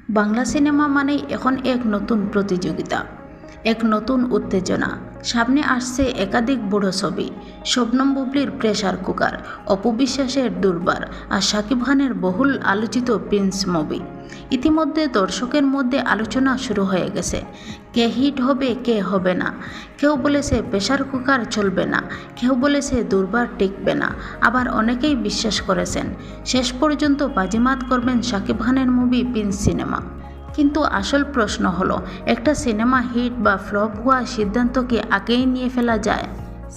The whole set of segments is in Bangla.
বাংলা সিনেমা মানেই এখন এক নতুন প্রতিযোগিতা, এক নতুন উত্তেজনা। সামনে আসছে একাধিক বড় ছবি, শবনম বুবলির প্রেসার কুকার, অপু বিশ্বাসের দুর্বার আর শাকিব খানের বহুল আলোচিত প্রিন্স মুভি। ইতিমধ্যে দর্শকের মধ্যে আলোচনা শুরু হয়ে গেছে, কে হিট হবে কে হবে না। কেউ বলেছে প্রেসার কুকার চলবে না, কেউ বলেছে দুর্বার টিকবে না, আবার অনেকেই বিশ্বাস করেছেন শেষ পর্যন্ত বাজিমাত করবেন শাকিব খানের মুভি প্রিন্স সিনেমা। কিন্তু আসল প্রশ্ন হলো, একটা সিনেমা হিট বা ফ্লপ হওয়ার সিদ্ধান্ত কি আগেই নিয়ে ফেলা যায়?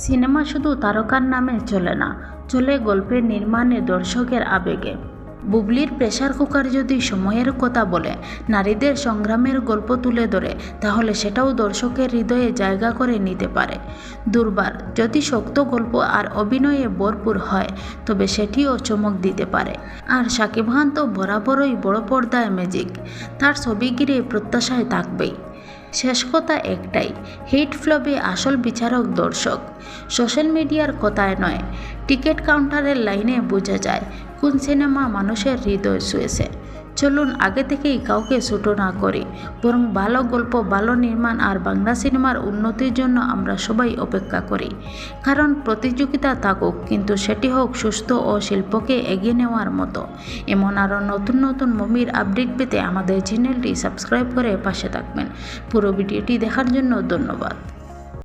সিনেমা শুধু তারকার নামে চলে না, চলে গল্পের নির্মাণে, দর্শকের আবেগে। বুবলির প্রেসার কুকার যদি সময়ের কথা বলে, নারীদের সংগ্রামের গল্প তুলে ধরে, তাহলে সেটাও দর্শকের হৃদয়ে জায়গা করে নিতে পারে। দুর্বার যদি শক্ত গল্প আর অভিনয়ে ভরপুর হয়, তবে সেটিও চমক দিতে পারে। আর শাকিব খান তো বরাবরই বড় পর্দায় ম্যাজিক, তার ছবি ঘিরে প্রত্যাশায় থাকবেই। শেষ কথা একটাই, হিট ফ্লপে আসল বিচারক দর্শক। সোশ্যাল মিডিয়ার কথায় নয়, টিকিট কাউন্টারের লাইনে বোঝা যায় কোন সিনেমা মানুষের হৃদয় ছুঁয়েছে। চলুন আগে থেকেই কাউকে ছোটো না করি, বরং ভালো গল্প, ভালো নির্মাণ আর বাংলা সিনেমার উন্নতির জন্য আমরা সবাই অপেক্ষা করি। কারণ প্রতিযোগিতা থাকুক, কিন্তু সেটি হোক সুস্থ ও শিল্পকে এগিয়ে নেওয়ার মতো। এমন আরও নতুন নতুন মুভির আপডেট পেতে আমাদের চ্যানেলটি সাবস্ক্রাইব করে পাশে থাকবেন। পুরো ভিডিওটি দেখার জন্য ধন্যবাদ।